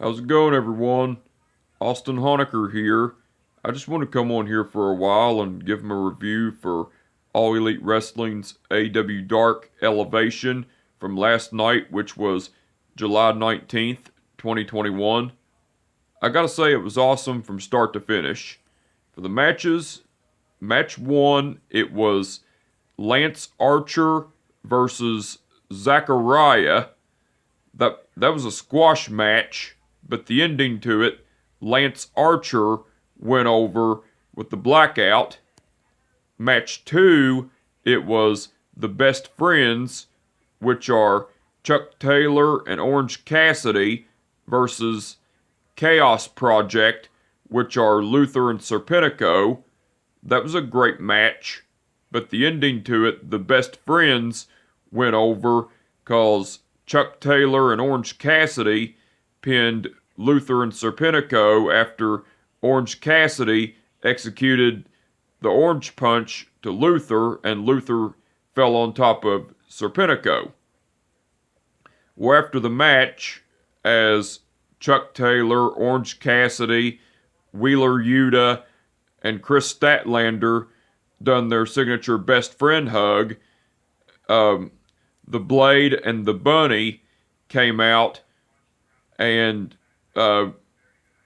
How's it going, everyone? Austin Honecker here. I just want to come on here for a while and give him a review for All Elite Wrestling's AEW Dark Elevation from last night, which was July 19th, 2021. I gotta say, it was awesome from start to finish. For the matches, match one, it was Lance Archer versus Zachariah. That was a squash match, but the ending to it, Lance Archer went over with the blackout. Match two, it was the Best Friends, which are Chuck Taylor and Orange Cassidy, versus Chaos Project, which are Luther and Serpentico. That was a great match, but the ending to it, the Best Friends went over because Chuck Taylor and Orange Cassidy pinned Luther and Serpentico after Orange Cassidy executed the Orange Punch to Luther, and Luther fell on top of Serpentico. Well, after the match, as Chuck Taylor, Orange Cassidy, Wheeler Yuta, and Chris Statlander done their signature best friend hug, the Blade and the Bunny came out, and the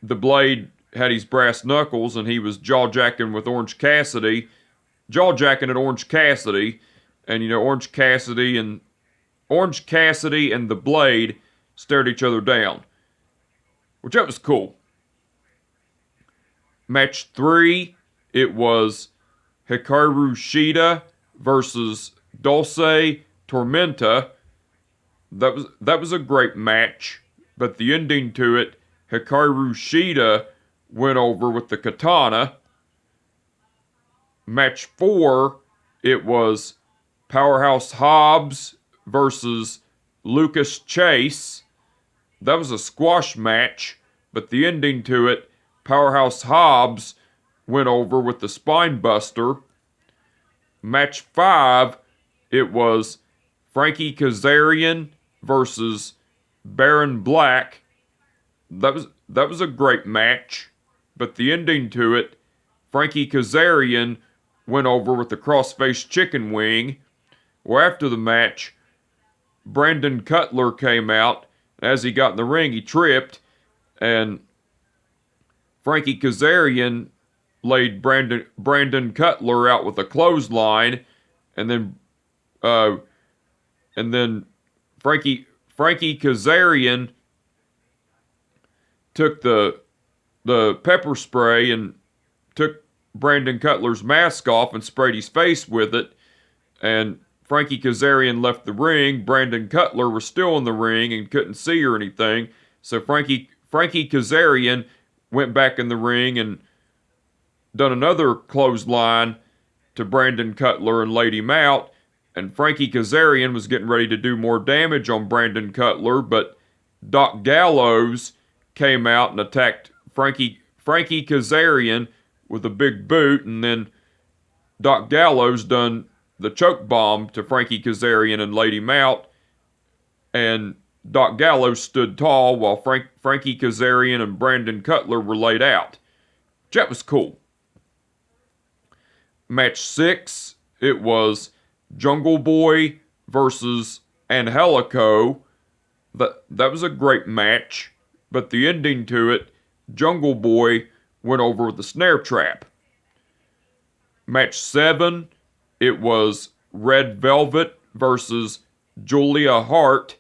Blade had his brass knuckles, and he was jaw-jacking with Orange Cassidy, jaw-jacking at Orange Cassidy, and Orange Cassidy and the Blade stared each other down, which that was cool. Match three, it was Hikaru Shida versus Dulce Tormenta. That was a great match, but the ending to it, Hikaru Shida went over with the katana. Match four, it was Powerhouse Hobbs versus Lucas Chase. That was a squash match, but the ending to it, Powerhouse Hobbs went over with the spine buster. Match five, it was Frankie Kazarian versus Baron Black. That was a great match, but the ending to it, Frankie Kazarian went over with the crossface chicken wing. Well, after the match, Brandon Cutler came out. As he got in the ring, he tripped, and Frankie Kazarian laid Brandon Cutler out with a clothesline, and then Frankie Kazarian took the pepper spray and took Brandon Cutler's mask off and sprayed his face with it, and Frankie Kazarian left the ring. Brandon Cutler was still in the ring and couldn't see or anything, so Frankie Kazarian went back in the ring and done another clothesline to Brandon Cutler and laid him out, and Frankie Kazarian was getting ready to do more damage on Brandon Cutler, but Doc Gallows came out and attacked Frankie Kazarian with a big boot, and then Doc Gallows done the choke bomb to Frankie Kazarian and laid him out, and Doc Gallows stood tall while Frankie Kazarian and Brandon Cutler were laid out. That was cool. Match six, it was Jungle Boy versus Angelico. That was a great match, but the ending to it, Jungle Boy went over with the snare trap. Match seven, it was Red Velvet versus Julia Hart.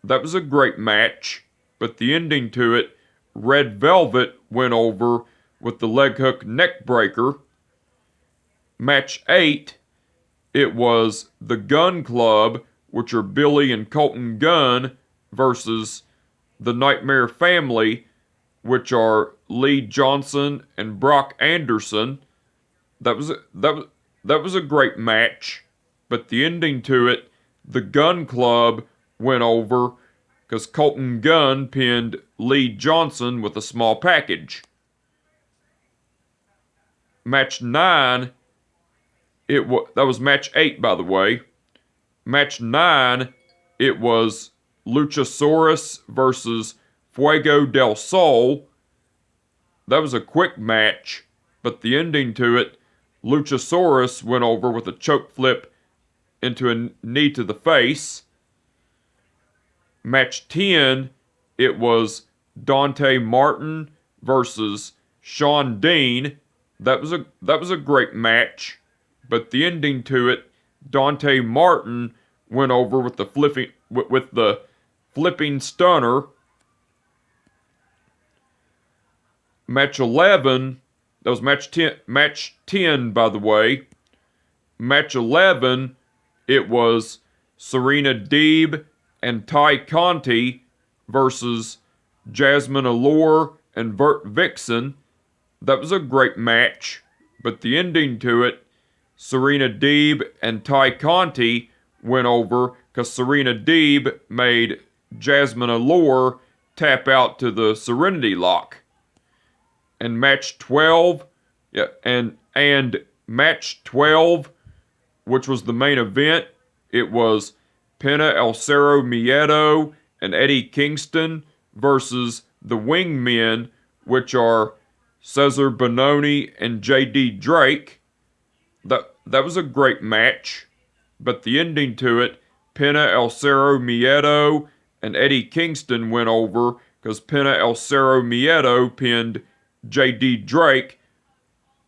That was a great match, but the ending to it, Red Velvet went over with the leg hook neck breaker. Match eight, it was the Gun Club, which are Billy and Colton Gunn, versus the Nightmare Family, which are Lee Johnson and Brock Anderson. That was a great match, but the ending to it, the Gun Club went over because Colton Gunn pinned Lee Johnson with a small package. Match 9, that was match 8, by the way. Match 9, it was Luchasaurus versus Fuego del Sol. That was a quick match, but the ending to it, Luchasaurus went over with a choke flip into a knee to the face. Match 10, it was Dante Martin versus Sean Dean. That was a great match, but the ending to it, Dante Martin went over with the flipping stunner. Match 11, that was match 10 by the way. Match 11, it was Serena Deeb and Ty Conti versus Jasmine Allure and Vert Vixen. That was a great match, but the ending to it, Serena Deeb and Ty Conti went over because Serena Deeb made Jasmine Allure tap out to the Serenity Lock. And match 12, and match 12, which was the main event, it was Pena El Cerro Miedo and Eddie Kingston versus the Wingmen, which are Cesar Bononi and J.D. Drake. That was a great match, but the ending to it, Pena El Cerro Miedo and Eddie Kingston went over because Pena El Cerro Miedo pinned J.D. Drake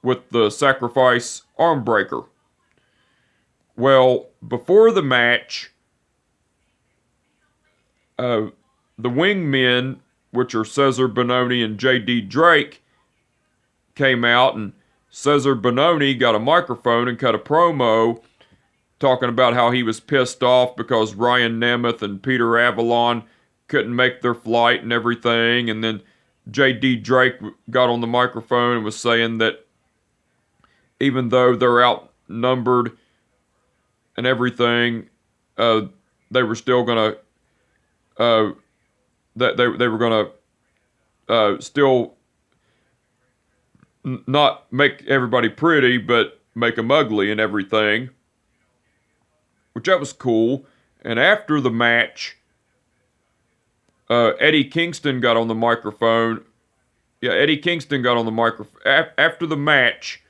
with the sacrifice armbreaker. Well, before the match, the Wingmen, which are Cesar Bononi and J.D. Drake, came out, and Cesar Bononi got a microphone and cut a promo talking about how he was pissed off because Ryan Nemeth and Peter Avalon couldn't make their flight and everything, and then J.D. Drake got on the microphone and was saying that even though they're outnumbered and everything, they were still gonna that they were gonna still not make everybody pretty, but make them ugly and everything, which that was cool. And after the match, Eddie Kingston got on the microphone. Yeah, Eddie Kingston got on the microphone. After the match,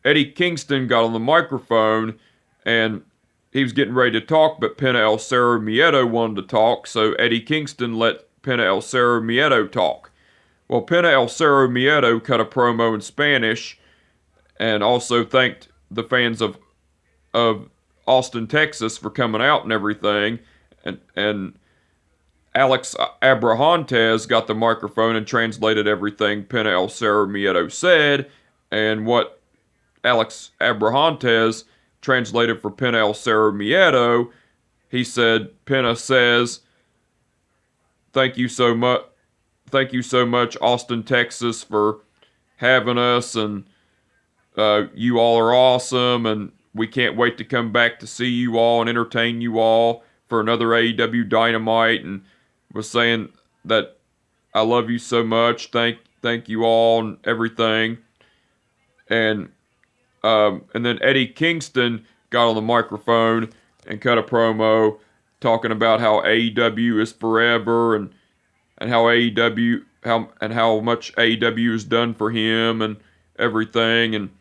Eddie Kingston got on the microphone, and he was getting ready to talk, but Pena El Cerro Miedo wanted to talk, so Eddie Kingston let Pena El Cerro Miedo talk. Well, Pena El Cerro Miedo cut a promo in Spanish, and also thanked the fans of Austin, Texas for coming out and everything, and Alex Abrahantes got the microphone and translated everything Pena El Cerro Miedo said, and what Alex Abrahantes translated for Pena El Cerro Miedo, he said, Pena says, thank you so much, Austin, Texas, for having us, and you all are awesome, and we can't wait to come back to see you all and entertain you all for another AEW Dynamite, and was saying that I love you so much, thank you all and everything. And then Eddie Kingston got on the microphone and cut a promo talking about how AEW is forever, and how how much AEW has done for him and everything, and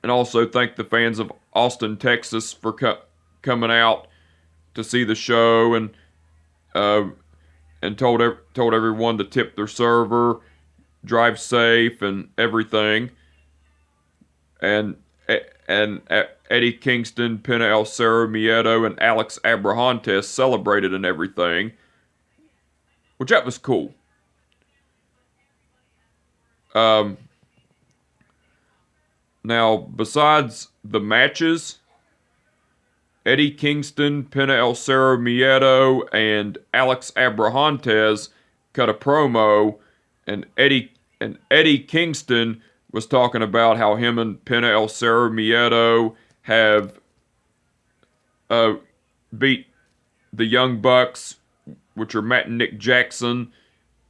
also thank the fans of Austin, Texas for coming out to see the show, and told everyone to tip their server, drive safe, and everything. And Eddie Kingston, Pena El Cerro Miedo, and Alex Abrahantes celebrated and everything, which that was cool. Now, besides the matches, Eddie Kingston, Pena El Cerro Miedo, and Alex Abrahantes cut a promo, and Eddie Kingston was talking about how him and Pena El Cerro Miedo have beat the Young Bucks, which are Matt and Nick Jackson,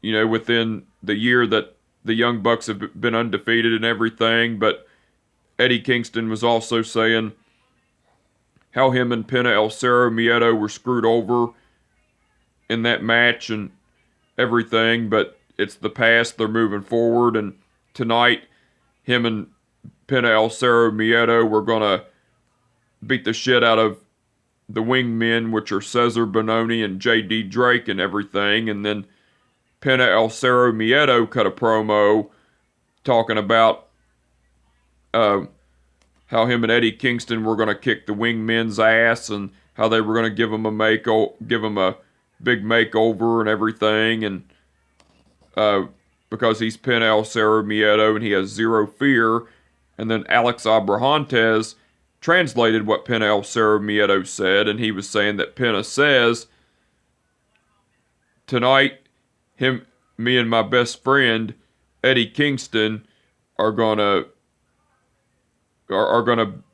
within the year that the Young Bucks have been undefeated and everything. But Eddie Kingston was also saying how him and Pena El Cerro Miedo were screwed over in that match, and everything, but it's the past. They're moving forward, and tonight, him and Penta El Cerro Miedo were gonna beat the shit out of the wingmen, which are Cesar Bononi and J.D. Drake and everything. And then Penta El Cerro Miedo cut a promo talking about how him and Eddie Kingston were going to kick the wingmen's ass and how they were going to give him a big makeover and everything. And because he's Penta El Cerro Miedo and he has zero fear. And then Alex Abrahantes translated what Penta El Cerro Miedo said, and he was saying that Penta says, tonight, me and my best friend, Eddie Kingston, are gonna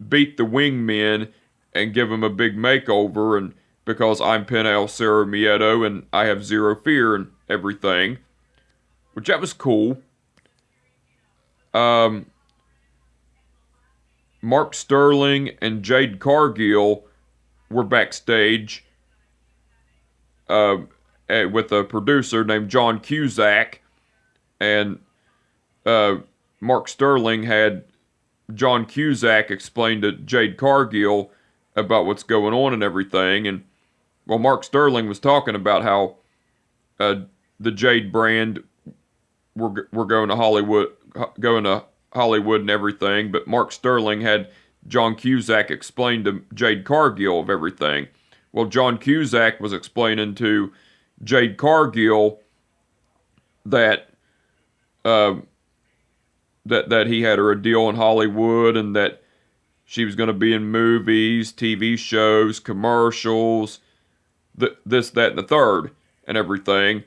beat the wingmen and give them a big makeover, and because I'm Penta El Cerro Miedo and I have zero fear and everything, which that was cool. Mark Sterling and Jade Cargill were backstage with a producer named John Cusack, and Mark Sterling had John Cusack explain to Jade Cargill about what's going on and everything. And well, Mark Sterling was talking about how the Jade brand were going to Hollywood and everything, but Mark Sterling had John Cusack explain to Jade Cargill of everything. Well, John Cusack was explaining to Jade Cargill that that he had her a deal in Hollywood and that she was going to be in movies, TV shows, commercials, this, that, and the third, and everything.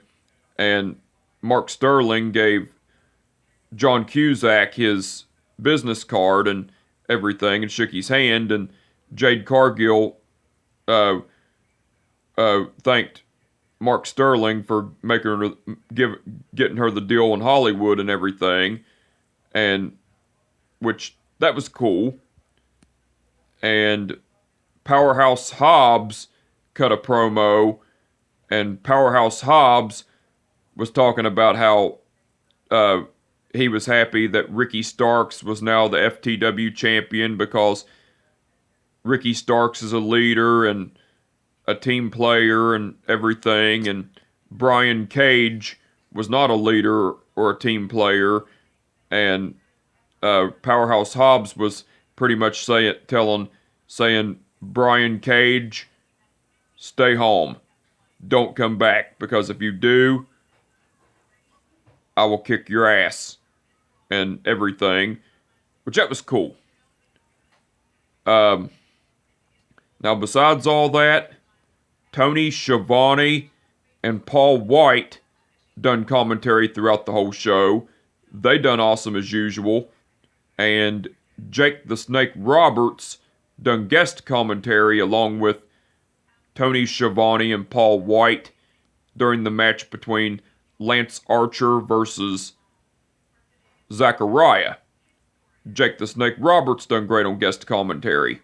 And Mark Sterling gave John Cusack his business card and everything and shook his hand, and Jade Cargill thanked Mark Sterling for getting her the deal in Hollywood and everything, and which that was cool. And Powerhouse Hobbs cut a promo, and Powerhouse Hobbs was talking about how he was happy that Ricky Starks was now the FTW champion because Ricky Starks is a leader and a team player and everything, and Brian Cage was not a leader or a team player, and Powerhouse Hobbs was pretty much saying Brian Cage, stay home, don't come back, because if you do, I will kick your ass and everything, which that was cool. Now, besides all that, Tony Schiavone and Paul White done commentary throughout the whole show. They done awesome as usual. And Jake the Snake Roberts done guest commentary along with Tony Schiavone and Paul White during the match between Lance Archer versus Zachariah. Jake the Snake Roberts done great on guest commentary.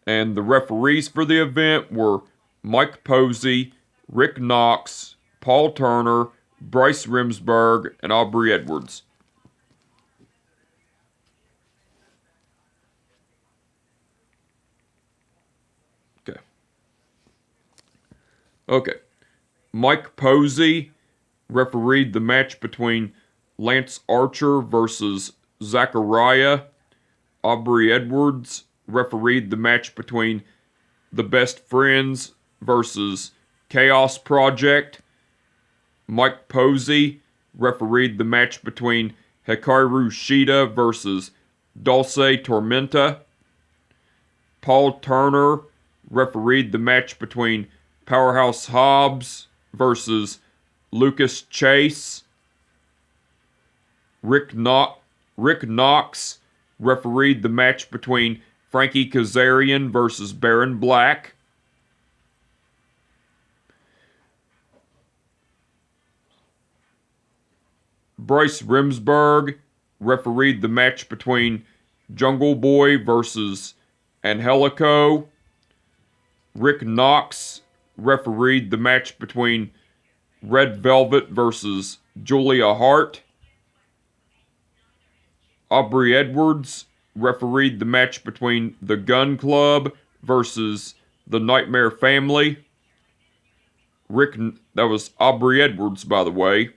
And the referees for the event were Mike Posey, Rick Knox, Paul Turner, Bryce Remsburg, and Aubrey Edwards. Okay. Mike Posey refereed the match between Lance Archer versus Zachariah. Aubrey Edwards refereed the match between the Best Friends versus Chaos Project. Mike Posey refereed the match between Hikaru Shida versus Dulce Tormenta. Paul Turner refereed the match between Powerhouse Hobbs versus Lucas Chase. Rick Knox refereed the match between Frankie Kazarian versus Baron Black. Bryce Remsburg refereed the match between Jungle Boy versus Angelico. Rick Knox refereed the match between Red Velvet versus Julia Hart. Aubrey Edwards refereed the match between the Gun Club versus the Nightmare Family. That was Aubrey Edwards, by the way.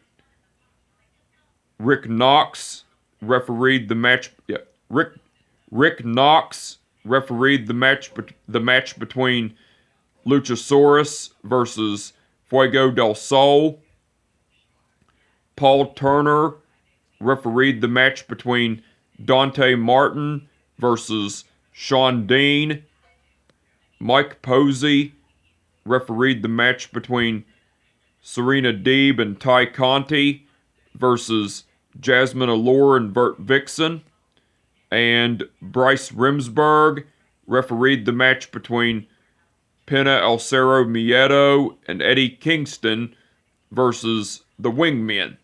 Rick Knox refereed the match. Yeah, Rick Knox refereed the match between Luchasaurus versus Fuego del Sol. Paul Turner refereed the match between Dante Martin versus Sean Dean. Mike Posey refereed the match between Serena Deeb and Ty Conti versus Jasmine Allure and Vert Vixen. And Bryce Remsburg refereed the match between Pena El Cerro Miedo and Eddie Kingston versus the Wingmen.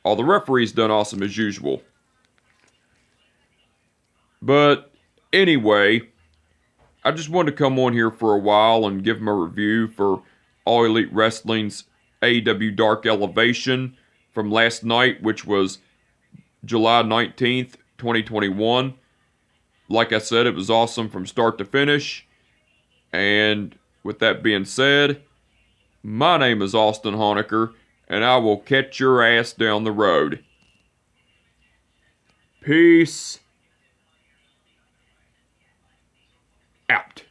All the referees done awesome as usual. But anyway, I just wanted to come on here for a while and give them a review for All Elite Wrestling's AEW Dark Elevation from last night, which was July 19th, 2021. Like I said, it was awesome from start to finish. And with that being said, my name is Austin Honecker, and I will catch your ass down the road. Peace out.